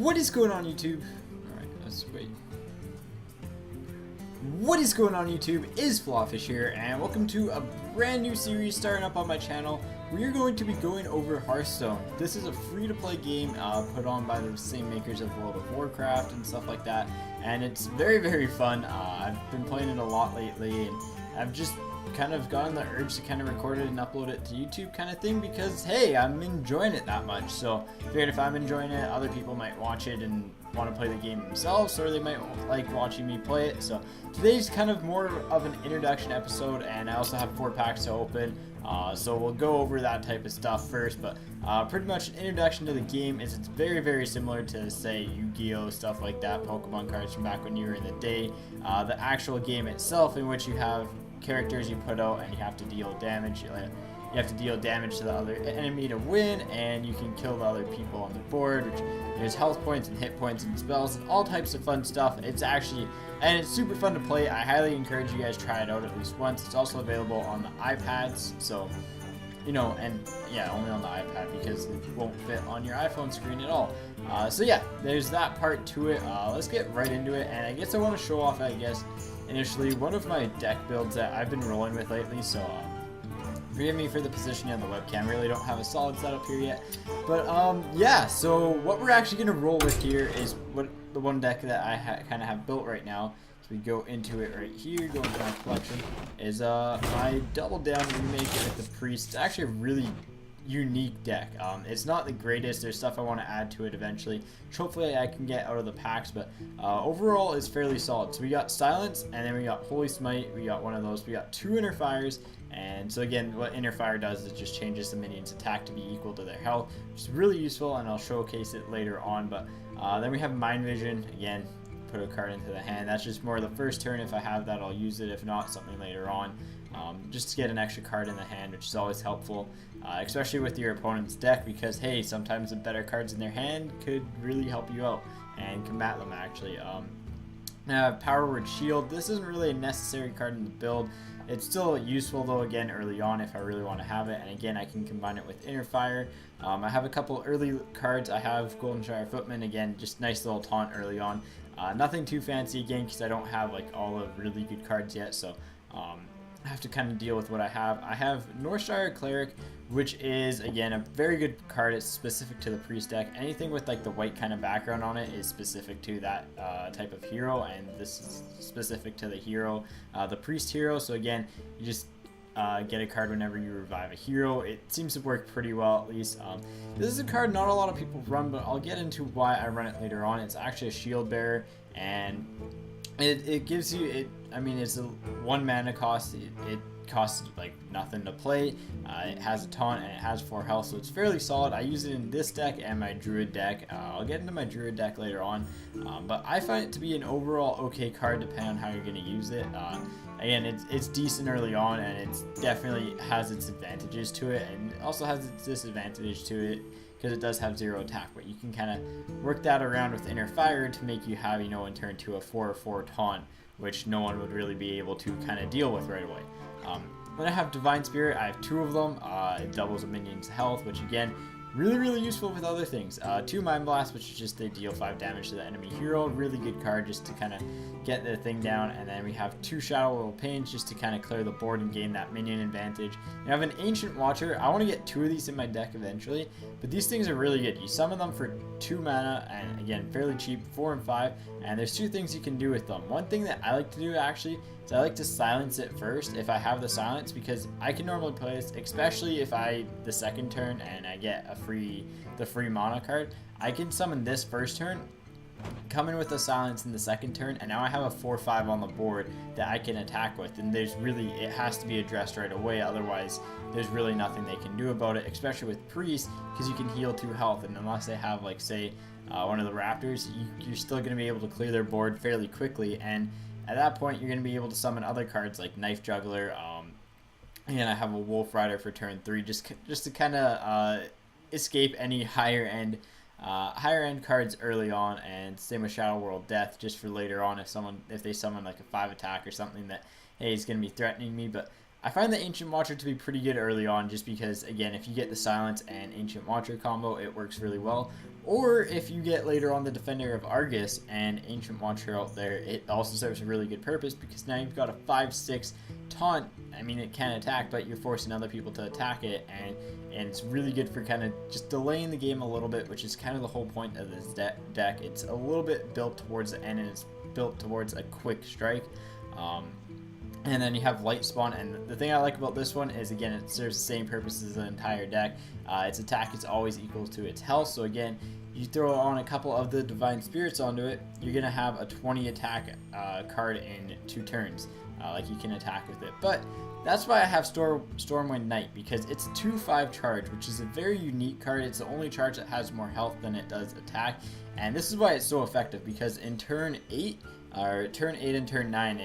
What is going on YouTube? Alright, let's wait. What is going on YouTube? Is FlopFish here, and welcome to a brand new series starting up on my channel. We are going to be going over Hearthstone. This is a free-to-play game put on by the same makers of World of Warcraft and stuff like that, and it's very fun. I've been playing it a lot lately, and I've just kind of gotten the urge to kind of record it and upload it to YouTube kind of thing because, hey, I'm enjoying it that much. So I figured if I'm enjoying it, other people might watch it and want to play the game themselves, or they might like watching me play it. So today's kind of more of an introduction episode, and I also have 4 packs to open, so we'll go over that type of stuff first. But pretty much an introduction to the game is it's very similar to, say, Yu-Gi-Oh, stuff like that, Pokemon cards from back when you were in the day. The actual game itself, in which you have characters you put out and you have to deal damage. You have to deal damage to the other enemy to win, and you can kill the other people on the board, which there's health points and hit points and spells and all types of fun stuff. It's actually, and it's super fun to play. I highly encourage you guys try it out at least once. It's also available on the iPads, so you know, and yeah, only on the iPad because it won't fit on your iPhone screen at all. So yeah, there's that part to it. Let's get right into it, and I guess I want to show off, I guess, initially one of my deck builds that I've been rolling with lately. So forgive me for the positioning of the webcam. Really don't have a solid setup here yet, but yeah. So what we're actually gonna roll with here is what the one deck that I kind of have built right now. So we go into it right here, go into my collection, is my Double Down remake it with the Priest. It's actually a really unique deck. It's not the greatest. There's stuff I want to add to it eventually, which hopefully I can get out of the packs, but overall it's fairly solid. So we got Silence, and then we got Holy Smite. We got one of those. We got 2 Inner Fires, and so again, what Inner Fire does is it just changes the minion's attack to be equal to their health, which is really useful, and I'll showcase it later on. But then we have Mind Vision. Again, put a card into the hand. That's just more the first turn. If I have that, I'll use it. If not, something later on, just to get an extra card in the hand, which is always helpful, especially with your opponent's deck, because hey, sometimes the better cards in their hand could really help you out and combat them actually. Power Word Shield. This isn't really a necessary card in the build. It's still useful though, again, early on if I really want to have it, and again I can combine it with Inner Fire. I have a couple early cards. I have Golden Shire Footman, again, just nice little taunt early on. Nothing too fancy, again, because I don't have like all the really good cards yet, so I have to kind of deal with what I have. I have Northshire Cleric, which is, again, a very good card. It's specific to the Priest deck. Anything with like the white kind of background on it is specific to that type of hero, and this is specific to the hero, the Priest hero. So again, you just get a card whenever you revive a hero. It seems to work pretty well, at least. This is a card not a lot of people run, but I'll get into why I run it later on. It's actually a shield bearer, and it gives you it. I mean, it's a 1 mana cost. It costs like nothing to play. It has a taunt and it has 4 health, so it's fairly solid. I use it in this deck and my Druid deck. I'll get into my Druid deck later on, but I find it to be an overall okay card depending on how you're going to use it. Again, it's decent early on, and it definitely has its advantages to it, and it also has its disadvantage to it because it does have 0 attack, but you can kind of work that around with Inner Fire to make you have, you know, in turn 2 a 4/4 taunt, which no one would really be able to kind of deal with right away. When I have Divine Spirit, I have 2 of them. It doubles a minion's health, which again, really useful with other things. 2 Mind Blast, which is just they deal 5 damage to the enemy hero. Really good card just to kind of get the thing down. And then we have 2 Shadow Little Pains just to kind of clear the board and gain that minion advantage. And I have an Ancient Watcher. I want to get 2 of these in my deck eventually, but these things are really good. You summon them for 2 mana, and again, fairly cheap, 4 and 5. And there's 2 things you can do with them. One thing that I like to do actually is I like to silence it first if I have the silence, because I can normally play this, especially if the second turn and I get the free mana card. I can summon this first turn, come in with the silence in the second turn, and now I have a 4/5 on the board that I can attack with, and it has to be addressed right away, otherwise there's really nothing they can do about it, especially with Priest, because you can heal 2 health, and unless they have, like, say, one of the Raptors, you're still going to be able to clear their board fairly quickly, and at that point you're going to be able to summon other cards like Knife Juggler, and I have a Wolf Rider for turn 3, just to kind of escape any higher end cards early on, and same with Shadow World Death, just for later on if they summon like a 5 attack or something that, hey, is going to be threatening me. But I find the Ancient Watcher to be pretty good early on, just because, again, if you get the Silence and Ancient Watcher combo, it works really well. Or if you get later on the Defender of Argus and Ancient Watcher out there, it also serves a really good purpose, because now you've got a 5/6 taunt. I mean, it can attack, but you're forcing other people to attack it, and it's really good for kind of just delaying the game a little bit, which is kind of the whole point of this deck. It's a little bit built towards the end, and it's built towards a quick strike. And then you have Light Spawn, and the thing I like about this one is, again, it serves the same purpose as the entire deck. Its attack is always equal to its health, so again, you throw on a couple of the Divine Spirits onto it, you're going to have a 20 attack card in 2 turns. Like, you can attack with it. But that's why I have Stormwind Knight, because it's a 2/5 charge, which is a very unique card. It's the only charge that has more health than it does attack, and this is why it's so effective, because in turn 8, or turn 8 and turn 9,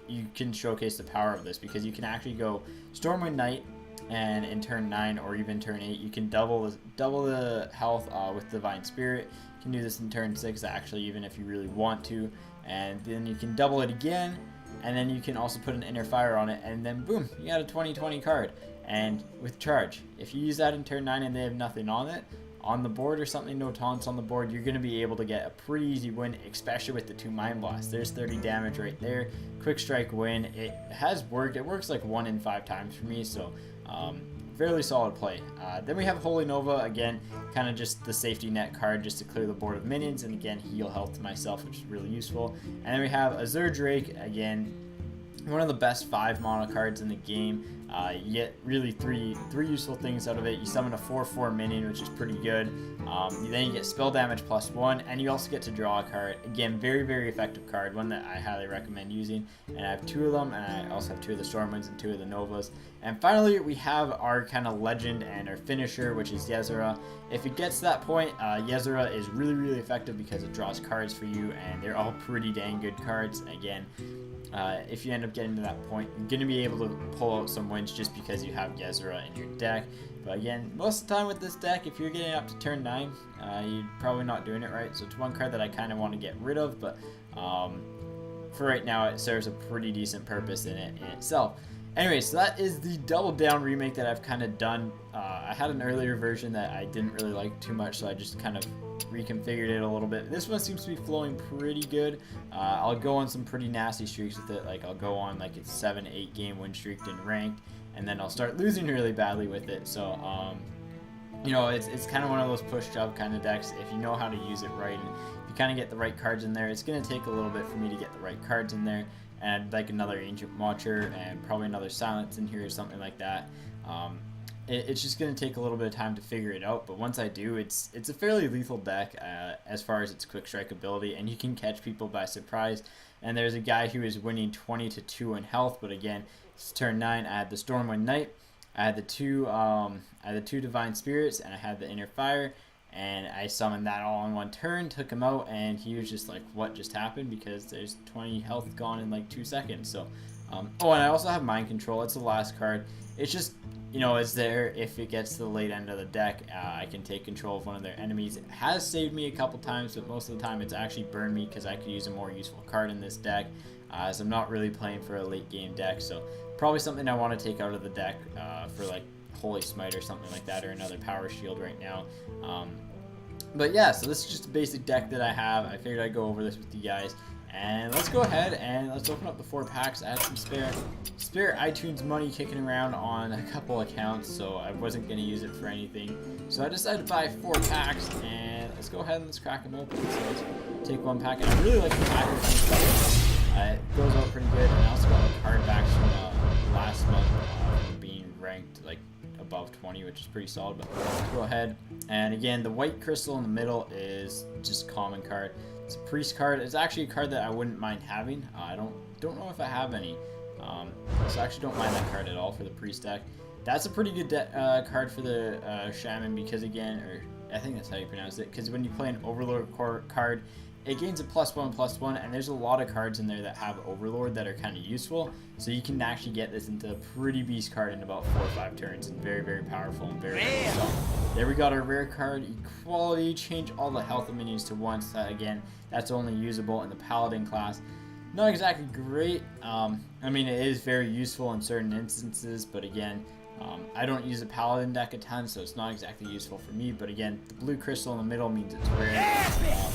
you can showcase the power of this, because you can actually go Stormwind Knight, and in turn 9 or even turn 8 you can double the health with Divine Spirit. You can do this in turn 6 actually, even if you really want to, and then you can double it again, and then you can also put an Inner Fire on it, and then boom, you got a 20/20 card. And with charge, if you use that in turn 9 and they have nothing on it on the board or something, no taunts on the board, you're going to be able to get a pretty easy win, especially with the 2 Mind Blasts. There's 30 damage right there. Quick strike win. It has worked. It works like 1 in 5 times for me, so fairly solid play. Then we have Holy Nova, again, kind of just the safety net card just to clear the board of minions, and again, heal health to myself, which is really useful. And then we have Azure Drake, again, one of the best 5 mana cards in the game. You get really three useful things out of it. You summon a 4/4 minion, which is pretty good. Then you get spell damage +1, and you also get to draw a card. Again, very effective card, one that I highly recommend using. And I have 2 of them, and I also have 2 of the Stormwinds and 2 of the Novas. And finally, we have our kind of legend and our finisher, which is Yezera. If it gets to that point, Yezera is really effective because it draws cards for you, and they're all pretty dang good cards. Again, if you end up getting to that point, you're going to be able to pull out some wins just because you have Yezera in your deck. But again, most of the time with this deck, if you're getting up to turn 9, you're probably not doing it right. So it's one card that I kind of want to get rid of, but for right now, it serves a pretty decent purpose in itself. Anyway, so that is the Double Down remake that I've kind of done. I had an earlier version that I didn't really like too much, so I just kind of reconfigured it a little bit. This one seems to be flowing pretty good. I'll go on some pretty nasty streaks with it. Like, I'll go on like a 7-8 game win streak in ranked, and then I'll start losing really badly with it. So you know, it's kind of one of those push shove kind of decks. If you know how to use it right, and if you kind of get the right cards in there, it's going to take a little bit for me to get the right cards in there. And I'd like another Ancient Watcher and probably another Silence in here or something like that. It's just going to take a little bit of time to figure it out, but once I do, it's a fairly lethal deck as far as its quick strike ability, and you can catch people by surprise. And there's a guy who is winning 20-2 in health, but again, it's turn 9. I had the Stormwind Knight, I had the two Divine Spirits, and I had the Inner Fire, and I summoned that all in one turn, took him out, and he was just like, what just happened? Because there's 20 health gone in like 2 seconds. So oh, and I also have Mind Control. It's the last card. It's just, you know, it's there if it gets to the late end of the deck. I can take control of one of their enemies. It has saved me a couple times, but most of the time it's actually burned me because I could use a more useful card in this deck, as I'm not really playing for a late game deck. So probably something I want to take out of the deck for like Holy Smite or something like that, or another Power Shield right now. But yeah, so this is just a basic deck that I have. I figured I'd go over this with you guys. And let's go ahead and let's open up the 4 packs. I had some spare iTunes money kicking around on a couple accounts, so I wasn't going to use it for anything. So I decided to buy 4 packs, and let's go ahead and let's crack them open. So let's take 1 pack, and I really like the pack. It goes out pretty good, and I also got a card back from last month being ranked like above 20, which is pretty solid. But let's go ahead, and again, the white crystal in the middle is just a common card. It's a priest card. It's actually a card that I wouldn't mind having. I don't know if I have any, so I actually don't mind that card at all for the priest deck. That's a pretty good card for the shaman, because again, or I think that's how you pronounce it, because when you play an overlord card, it gains a +1/+1, and there's a lot of cards in there that have Overlord that are kind of useful, so you can actually get this into a pretty beast card in about 4 or 5 turns, and very powerful and very strong. There we got our rare card, Equality. Change all the health of minions to once. Again, that's only usable in the Paladin class. not exactly great. I mean, it is very useful in certain instances, but again, I don't use a paladin deck a ton, so it's not exactly useful for me. But again, the blue crystal in the middle means it's rare.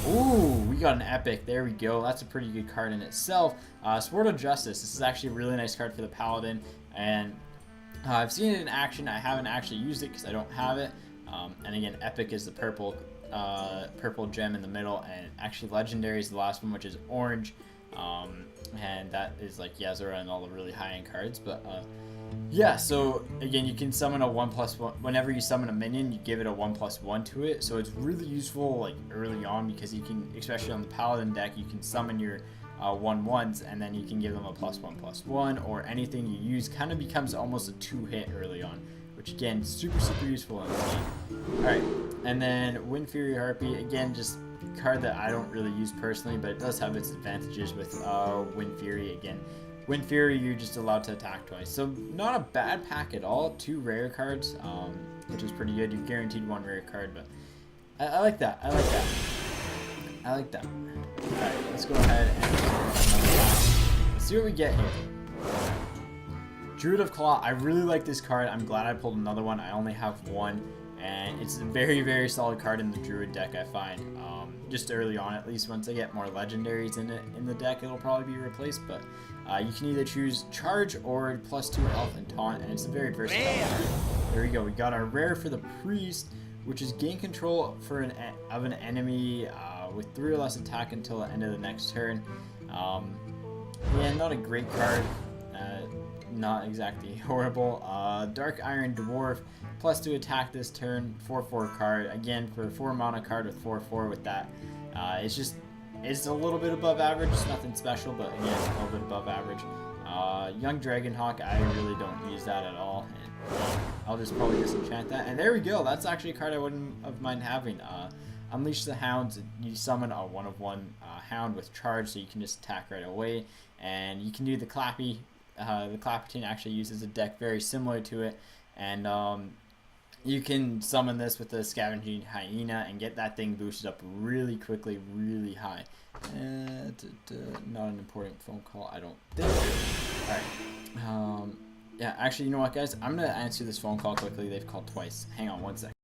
Ooh, we got an epic. There we go. That's a pretty good card in itself. Sword of Justice. This is actually a really nice card for the paladin, and I've seen it in action. I haven't actually used it because I don't have it. And again, epic is the purple gem in the middle, and actually legendary is the last one, which is orange. And that is like Yazura and all the really high-end cards. But yeah, so again, you can summon a 1/1. Whenever you summon a minion, you give it a 1/1 to it. So it's really useful like early on, because you can, especially on the paladin deck, you can summon your 1/1s, and then you can give them a +1/+1, or anything you use kind of becomes almost a 2-hit early on, which again, super useful in the game. Alright, and then Wind Fury Harpy, again, just a card that I don't really use personally, but it does have its advantages with Wind Fury. Again, Wind Fury, you're just allowed to attack twice, so not a bad pack at all. 2 rare cards, which is pretty good. You're guaranteed 1 rare card, but I like that. I like that. Alright, let's go ahead and let's see what we get here. Druid of Claw, I really like this card. I'm glad I pulled another one. I only have one, and it's a very solid card in the Druid deck, I find. Just early on, at least. Once I get more legendaries in the deck, it'll probably be replaced, but you can either choose Charge or +2 health and Taunt, and it's a very versatile card. There we go. We got our rare for the Priest, which is gain control of an enemy with 3 or less attack until the end of the next turn. Yeah, not a great card. Not exactly horrible. Dark Iron Dwarf, +2 attack this turn, 4/4 card. Again, for a 4 mana card with 4/4 with that, it's a little bit above average. It's nothing special, but again, a little bit above average. Young Dragonhawk, I really don't use that at all. And I'll just probably disenchant that. And there we go. That's actually a card I wouldn't have mind having. Unleash the Hounds. You summon a 1/1 Hound with Charge, so you can just attack right away. And you can do the Clappy. The Clapperton actually uses a deck very similar to it, and you can summon this with the Scavenging Hyena and get that thing boosted up really quickly, really high. Not an important phone call, I don't think. Alright. Yeah, actually, you know what, guys? I'm going to answer this phone call quickly. They've called twice. Hang on one second.